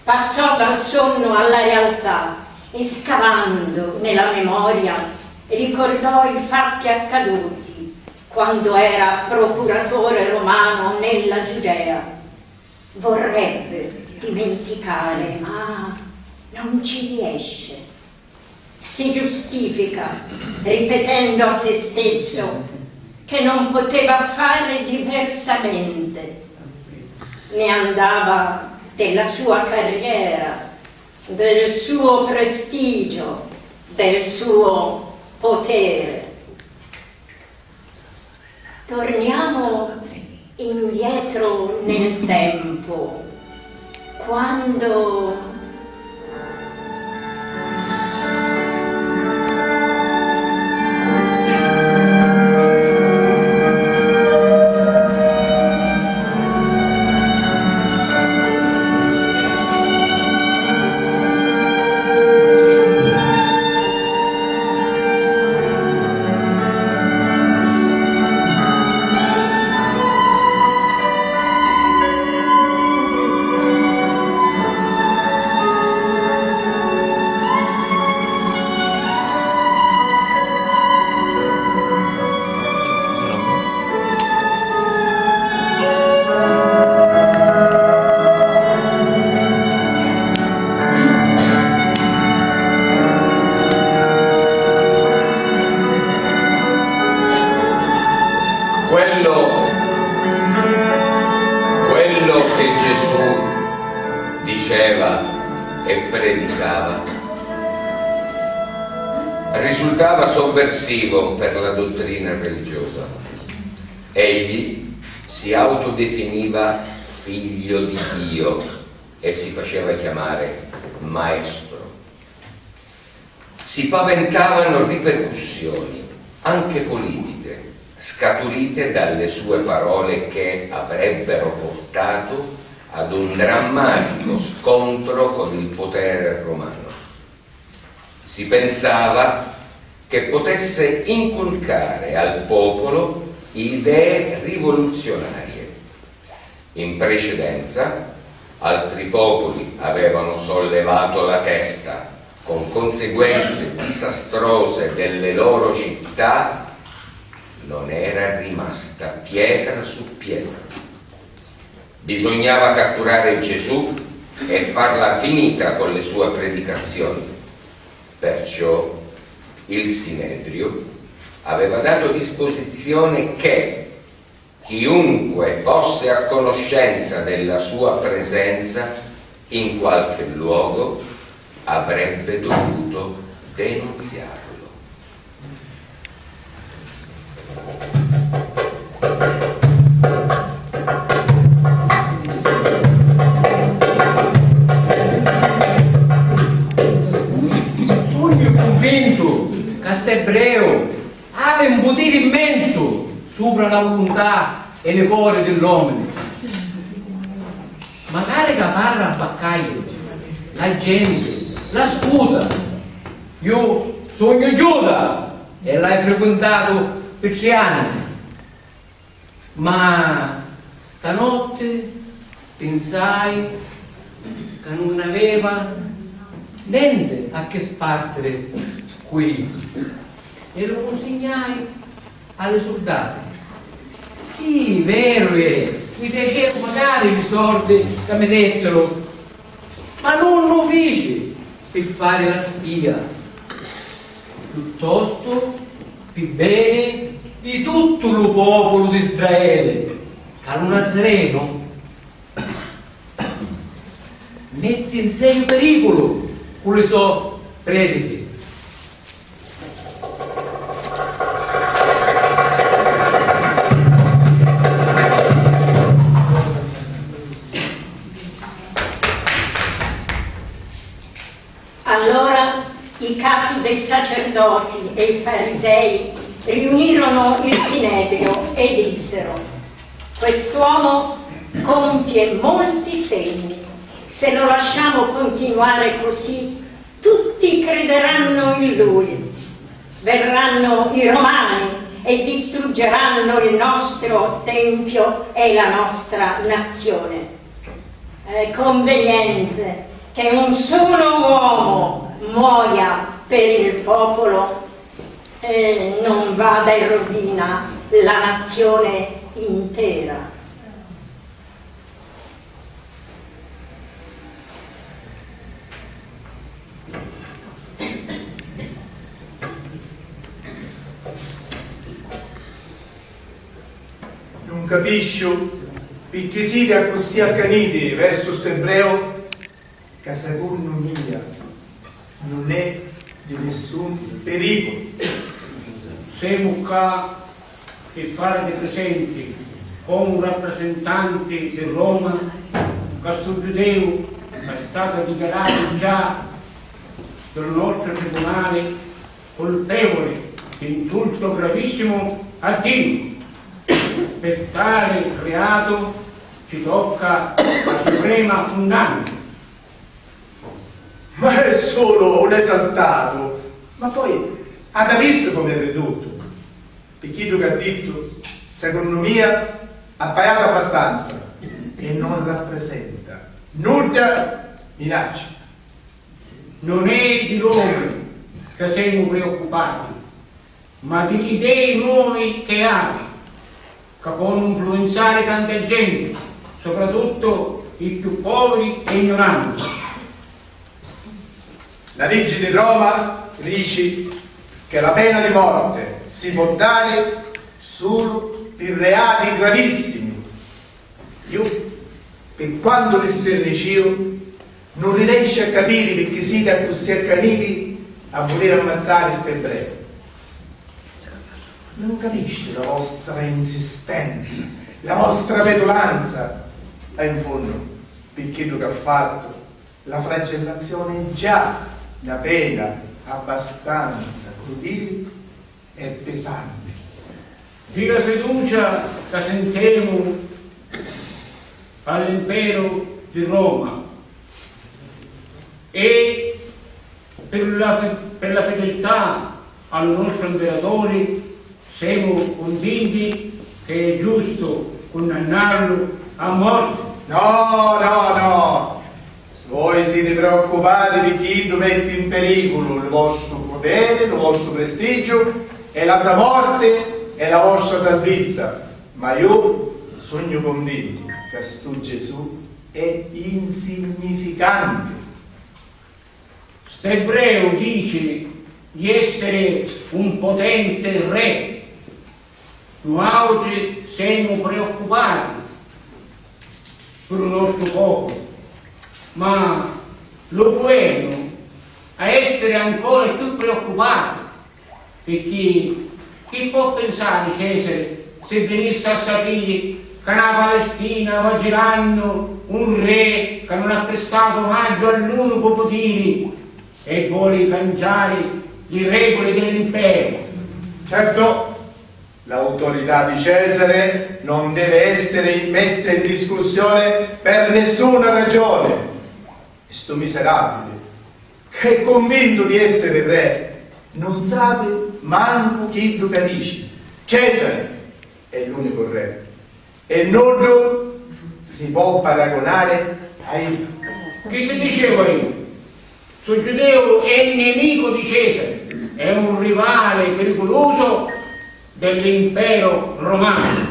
passò dal sonno alla realtà e scavando nella memoria ricordò i fatti accaduti quando era procuratore romano nella Giudea. Vorrebbe dimenticare, ma non ci riesce. Si giustifica ripetendo a se stesso che non poteva fare diversamente. Ne andava della sua carriera, del suo prestigio, del suo potere. Torniamo indietro nel tempo, quando quello che Gesù diceva e predicava risultava sovversivo per la dottrina religiosa. Egli si autodefiniva figlio di Dio e si faceva chiamare maestro. Si paventavano ripercussioni, anche politiche, scaturite dalle sue parole che avrebbero portato ad un drammatico scontro con il potere romano. Si pensava che potesse inculcare al popolo idee rivoluzionarie. In precedenza, altri popoli avevano sollevato la testa con conseguenze disastrose delle loro città. Non era rimasta pietra su pietra. Bisognava catturare Gesù e farla finita con le sue predicazioni. Perciò il Sinedrio aveva dato disposizione che chiunque fosse a conoscenza della sua presenza in qualche luogo avrebbe dovuto denunziarlo. Ebreo ha un potere immenso sopra la volontà e le cuore dell'uomo. Magari che parla a baccaglio, la gente, la scuda. Io sono Giuda e l'hai frequentato per 3 anni. Ma stanotte pensai che non aveva niente a che spartere qui. E lo consegnai alle soldati. Sì, vero è, mi piaceva magari i soldi che mi dettero, ma non lo fece per fare la spia, piuttosto per bene di tutto il popolo di Israele, che lo Nazareno mette in serio pericolo con le sue prediche. Allora i capi dei sacerdoti e i farisei riunirono il Sinedrio e dissero: quest'uomo compie molti segni. Se lo lasciamo continuare così, tutti crederanno in lui. Verranno i romani e distruggeranno il nostro tempio e la nostra nazione. È conveniente che un solo uomo muoia per il popolo e non vada in rovina la nazione intera. Non capisco perché siete così accaniti verso st'ebreo che secondo mia non è di nessun pericolo. Siamo qua per farvi presenti come rappresentanti di Roma che questo giudeo è stato dichiarato già dal nostro tribunale colpevole di insulto gravissimo a Dio. Per tale reato ci tocca la suprema condanna. Ma è solo un esaltato. Ma poi avete visto come è ridotto? Perché tu che ha detto, secondo me, ha pagato abbastanza e non rappresenta nulla minaccia. Non è di loro che siamo preoccupati, ma di idee nuove che hai, che possono influenzare tanta gente, soprattutto i più poveri e ignoranti. La legge di Roma dice che la pena di morte si può dare solo per reati gravissimi. Io, per quanto l'esternicio, non riesco a capire perché siete così accaniti a voler ammazzare st'ebreo. Non capisce la vostra insistenza, la vostra petulanza. E in fondo, perché quello che ha fatto, la flagellazione è già una pena abbastanza crudele e pesante. Di la fiducia che sentiamo all'impero di Roma e per la fedeltà al nostro imperatore siamo convinti che è giusto condannarlo a morte. No. Voi siete preoccupati perché lo mette in pericolo il vostro potere, il vostro prestigio e la sua morte e la vostra salvezza. Ma io sono convinto che questo Gesù è insignificante. St'ebreo dice di essere un potente re. Noi oggi siamo preoccupati per il nostro popolo, ma lo governo a essere ancora più preoccupato, perché chi può pensare, Cesare, se venisse a sapere che la Palestina va girando un re che non ha prestato omaggio all'unico potere e vuole cambiare le regole dell'impero? Certo, l'autorità di Cesare non deve essere messa in discussione per nessuna ragione. E sto miserabile, che è convinto di essere re, non sa manco chi lo capisce. Cesare è l'unico re e non lo si può paragonare a lui. Che ti dicevo io? Sto giudeo è il nemico di Cesare, è un rivale pericoloso dell'impero romano.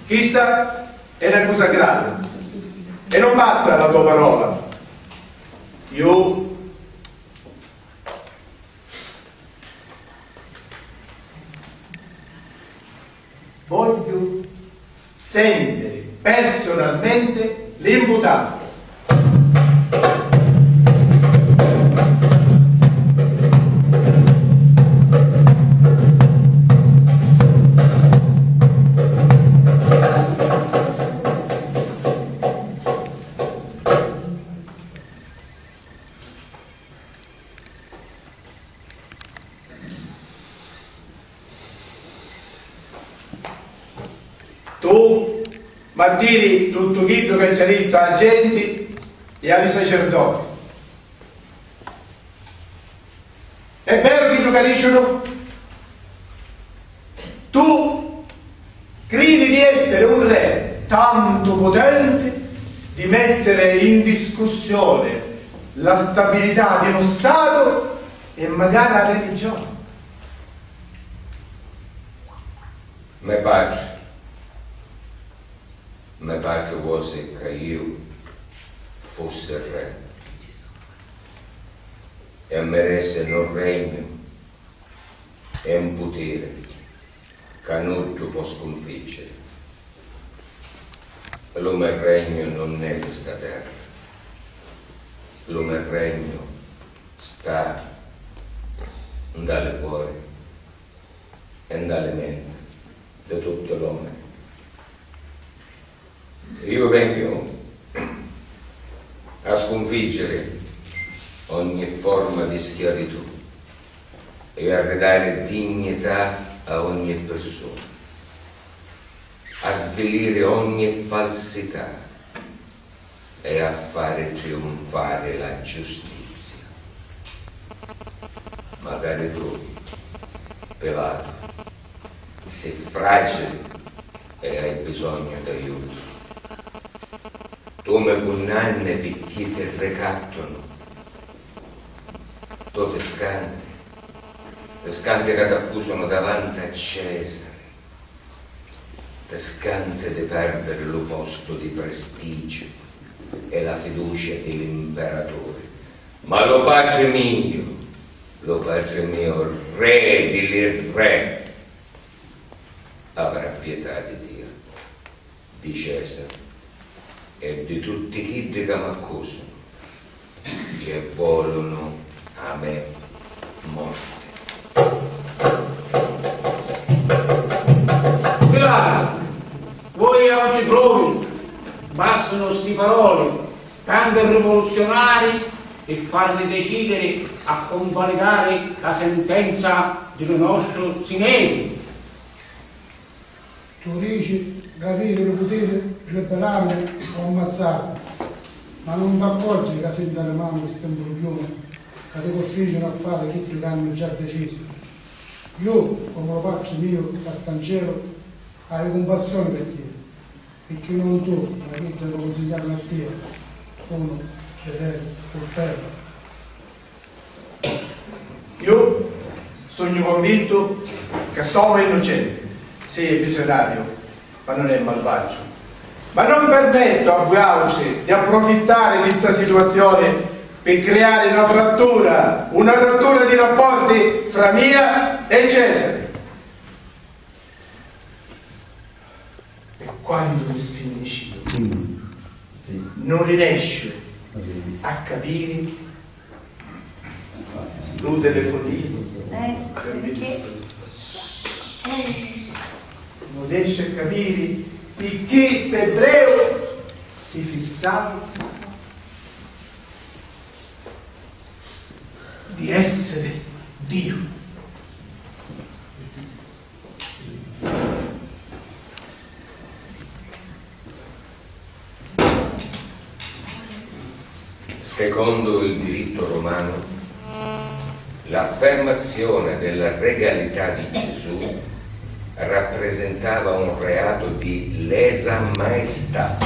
Questa è una cosa grave e non basta la tua parola. Io voglio sentire personalmente l'imputato. Tu, ma dire tutto quello che c'è detto alla gente e agli sacerdoti. È vero che lo capiscono? Tu credi di essere un re tanto potente di mettere in discussione la stabilità di uno Stato e magari la religione. Mio padre vuole che io fossi re e meresse un regno e un potere che nulla può sconfiggere. Lo mio regno non è questa terra, lo mio regno sta dalle cuori e dalle menti di tutto l'uomo. Io vengo a sconfiggere ogni forma di schiavitù e a ridare dignità a ogni persona, a svelire ogni falsità e a fare trionfare la giustizia. Magari tu, Pilato, sei fragile e hai bisogno d'aiuto. Tu mi condanni perché ti ricattano. Tu ti scanti che ti accusano davanti a Cesare. Ti scanti di perdere lo posto di prestigio e la fiducia dell'imperatore. Ma lo Padre mio, re degli re, avrà pietà di Dio, di Cesare e di tutti chi che mi accusano e vogliono a me morte. Pilato, voi oggi provi, bastano sti parole, tanto rivoluzionari e farli decidere a convalidare la sentenza del nostro Sinedrio. Tu dici capire il potere, liberarlo o ammazzarlo, ma non ti accorgi che sei dalle mani questo imbroglione che ti costringono a fare che hanno già deciso. Io, come lo faccio mio, Castancelo, hai compassione per te, perché non tu, ma che te lo consigliamo a te, sono fedele, coltello. Io sono convinto che sto innocente, sì, è visionario, ma non è malvagio. Ma non permetto a Guauci di approfittare di questa situazione per creare una rottura di rapporti fra Mia e Cesare. E quando mi sfinisci, non riesco a capire sto telefonino. Non riesce a capire perché questo ebreo si fissava di essere Dio. Secondo il diritto romano, l'affermazione della regalità di Gesù rappresentava un reato di lesa maestà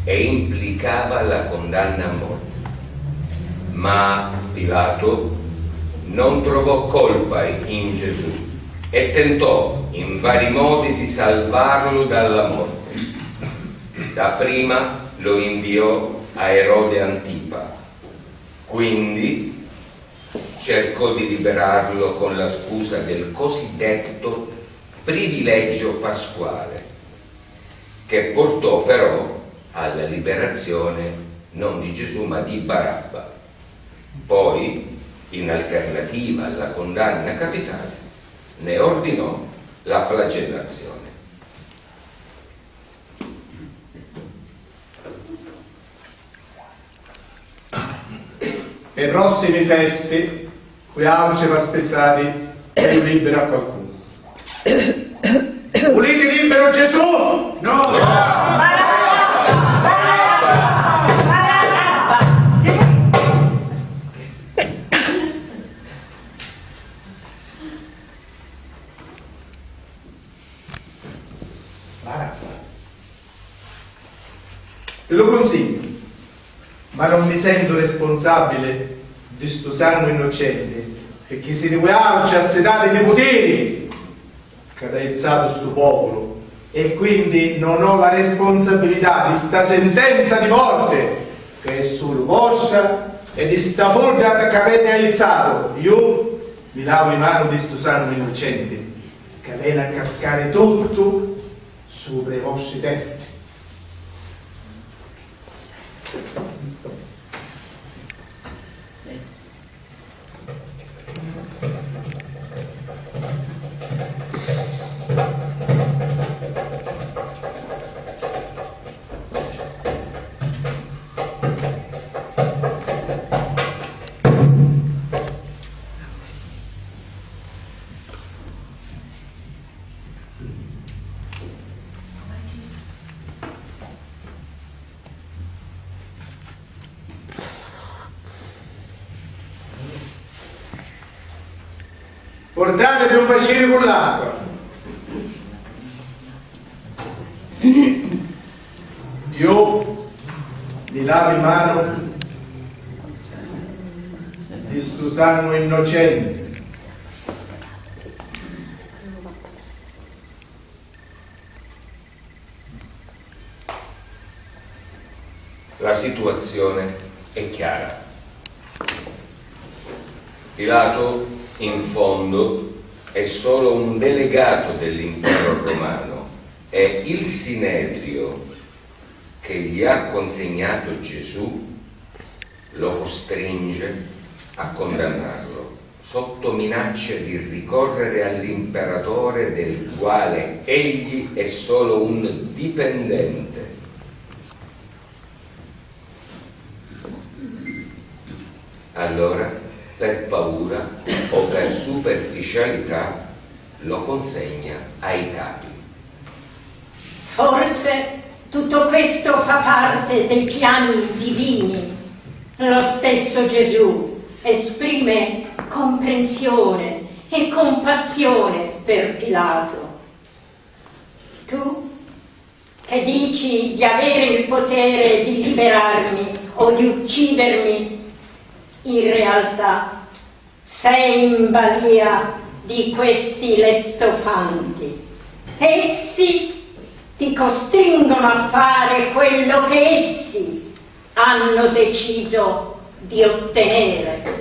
e implicava la condanna a morte. Ma Pilato non trovò colpa in Gesù e tentò in vari modi di salvarlo dalla morte. Dapprima lo inviò a Erode Antipa, quindi cercò di liberarlo con la scusa del cosiddetto privilegio pasquale, che portò però alla liberazione non di Gesù ma di Barabba. Poi, in alternativa alla condanna capitale, ne ordinò la flagellazione. Per i prossimi feste, qui ci va aspettati e libera qualcuno. Volete libero Gesù? No! e lo consiglio, ma non mi sento responsabile di sto sangue innocente, perché siete voi oggi assetati di poteri che ha aizzato sto popolo, e quindi non ho la responsabilità di sta sentenza di morte che è solo vostra e di sta forza che avete aizzato. Io vi lavo in mano di sto sangue innocente che viene a cascare tutto sopra i vostri testi. Portatevi un bacino con l'acqua. Io vi lavo in mano di sto sangue innocente. La situazione è chiara. Pilato, in fondo, è solo un delegato dell'impero romano e il Sinedrio che gli ha consegnato Gesù lo costringe a condannarlo sotto minaccia di ricorrere all'imperatore del quale egli è solo un dipendente. Allora, per paura o per superficialità, lo consegna ai capi. Forse tutto questo fa parte dei piani divini. Lo stesso Gesù esprime comprensione e compassione per Pilato. Tu, che dici di avere il potere di liberarmi o di uccidermi, in realtà sei in balia di questi lestofanti. Essi ti costringono a fare quello che essi hanno deciso di ottenere.